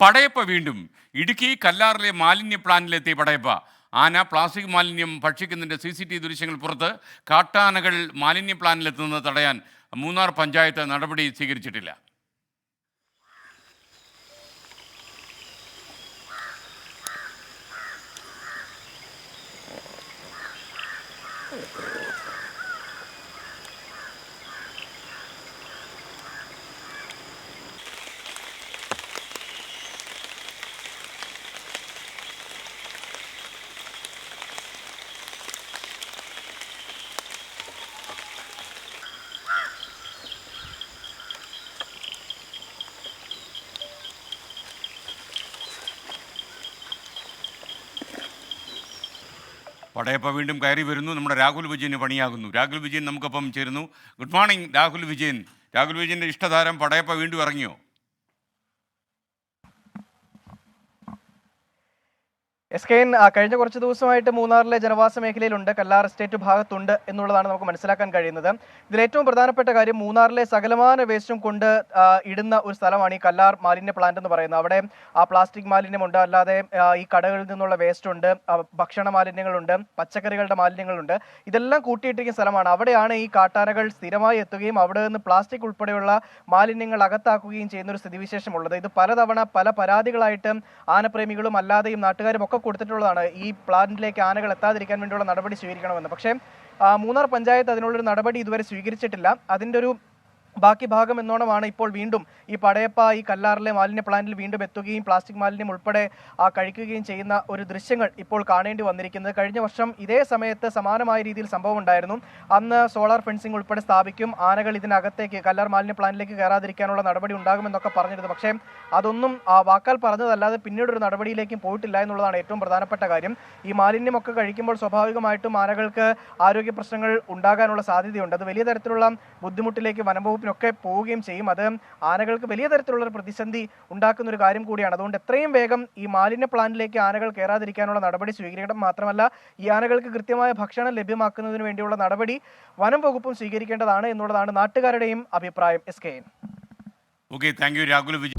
പടയപ്പ വീണ്ടും ഇടുക്കി കല്ലാറിലെ മാലിന്യ പ്ലാന്റിലെത്തി പടയപ്പ. ആന പ്ലാസ്റ്റിക് മാലിന്യം ഭക്ഷിക്കുന്നതിൻ്റെ CCTV ദൃശ്യങ്ങൾ പുറത്ത്. കാട്ടാനകൾ മാലിന്യ പ്ലാന്റിലെത്തുന്നത് തടയാൻ മൂന്നാർ പഞ്ചായത്ത് നടപടി സ്വീകരിച്ചിട്ടില്ല. പടയപ്പ വീണ്ടും കയറി വരുന്നു. നമ്മുടെ രാഹുൽ വിജയന് പണിയാകുന്നു. രാഹുൽ വിജയൻ നമുക്കൊപ്പം ചേരുന്നു. Good morning Rahul Vijayan. രാഹുൽ വിജയൻ്റെ ഇഷ്ടതാരം പടയപ്പ വീണ്ടും ഇറങ്ങിയോ? SKN കഴിഞ്ഞ കുറച്ച് ദിവസമായിട്ട് മൂന്നാറിലെ ജനവാസ മേഖലയിലുണ്ട്, കല്ലാർ എസ്റ്റേറ്റ് ഭാഗത്തുണ്ട് എന്നുള്ളതാണ് നമുക്ക് മനസ്സിലാക്കാൻ കഴിയുന്നത്. ഇതിൽ ഏറ്റവും പ്രധാനപ്പെട്ട കാര്യം മൂന്നാറിലെ സകലമാന വേസ്റ്റും കൊണ്ട് ഇടുന്ന ഒരു സ്ഥലമാണ് ഈ കല്ലാർ മാലിന്യ പ്ലാന്റ് എന്ന് പറയുന്നത്. അവിടെ പ്ലാസ്റ്റിക് മാലിന്യമുണ്ട്, അല്ലാതെ ഈ കടകളിൽ നിന്നുള്ള വേസ്റ്റ് ഉണ്ട്, ഭക്ഷണ മാലിന്യങ്ങളുണ്ട്, പച്ചക്കറികളുടെ മാലിന്യങ്ങളുണ്ട്. ഇതെല്ലാം കൂട്ടിയിട്ടിരിക്കുന്ന സ്ഥലമാണ്. അവിടെയാണ് ഈ കാട്ടാനകൾ സ്ഥിരമായി എത്തുകയും അവിടെ നിന്ന് പ്ലാസ്റ്റിക് ഉൾപ്പെടെയുള്ള മാലിന്യങ്ങൾ അകത്താക്കുകയും ചെയ്യുന്ന ഒരു സ്ഥിതിവിശേഷമുള്ളത്. ഇത് പലതവണ പല പരാതികളായിട്ട് ആനപ്രേമികളും അല്ലാതെയും നാട്ടുകാരും ഒക്കെ കൊടുത്തിട്ടുള്ളതാണ്. ഈ പ്ലാന്റിലേക്ക് ആനകൾ എത്താതിരിക്കാൻ വേണ്ടിയുള്ള നടപടി സ്വീകരിക്കണമെന്ന്. പക്ഷേ മൂന്നാർ പഞ്ചായത്ത് അതിനുള്ളൊരു നടപടി ഇതുവരെ സ്വീകരിച്ചിട്ടില്ല. അതിൻ്റെ ഒരു ബാക്കി ഭാഗം എന്നോണമാണ് ഇപ്പോൾ വീണ്ടും ഈ പടയപ്പ ഈ കല്ലാറിലെ മാലിന്യ പ്ലാന്റിൽ വീണ്ടും എത്തുകയും പ്ലാസ്റ്റിക് മാലിന്യം ഉൾപ്പെടെ കഴിക്കുകയും ചെയ്യുന്ന ഒരു ദൃശ്യങ്ങൾ ഇപ്പോൾ കാണേണ്ടി വന്നിരിക്കുന്നത്. കഴിഞ്ഞ വർഷം ഇതേ സമയത്ത് സമാനമായ രീതിയിൽ സംഭവം ഉണ്ടായിരുന്നു. അന്ന് സോളാർ ഫെൻസിംഗ് ഉൾപ്പെടെ സ്ഥാപിക്കും, ആനകൾ ഇതിനകത്തേക്ക് കല്ലാർ മാലിന്യ പ്ലാന്റിലേക്ക് കയറാതിരിക്കാനുള്ള നടപടി ഉണ്ടാകുമെന്നൊക്കെ പറഞ്ഞിരുന്നു. പക്ഷേ അതൊന്നും വാക്കാൽ പറഞ്ഞതല്ലാതെ പിന്നീട് ഒരു നടപടിയിലേക്കും പോയിട്ടില്ല എന്നുള്ളതാണ് ഏറ്റവും പ്രധാനപ്പെട്ട കാര്യം. ഈ മാലിന്യമൊക്കെ കഴിക്കുമ്പോൾ സ്വാഭാവികമായിട്ടും ആനകൾക്ക് ആരോഗ്യ പ്രശ്നങ്ങൾ ഉണ്ടാകാനുള്ള സാധ്യതയുണ്ട്. അത് വലിയ തരത്തിലുള്ള ബുദ്ധിമുട്ടിലേക്ക് വനംവകുപ്പിനൊക്കെ പോവുകയും ചെയ്യും. അത് ആനകൾക്ക് വലിയ തരത്തിലുള്ള ഒരു പ്രതിസന്ധി ഉണ്ടാക്കുന്ന ഒരു കാര്യം കൂടിയാണ്. അതുകൊണ്ട് എത്രയും വേഗം ഈ മാലിന്യ പ്ലാന്റിലേക്ക് ആനകൾ കയറാതിരിക്കാനുള്ള നടപടി സ്വീകരിക്കണം. മാത്രമല്ല ഈ ആനകൾക്ക് കൃത്യമായ ഭക്ഷണം ലഭ്യമാക്കുന്നതിന് വേണ്ടിയുള്ള നടപടി വനം വകുപ്പും സ്വീകരിക്കേണ്ടതാണ് എന്നുള്ളതാണ് നാട്ടുകാരുടെയും അഭിപ്രായം. SKN. Okay, thank you Rahul Vijayan.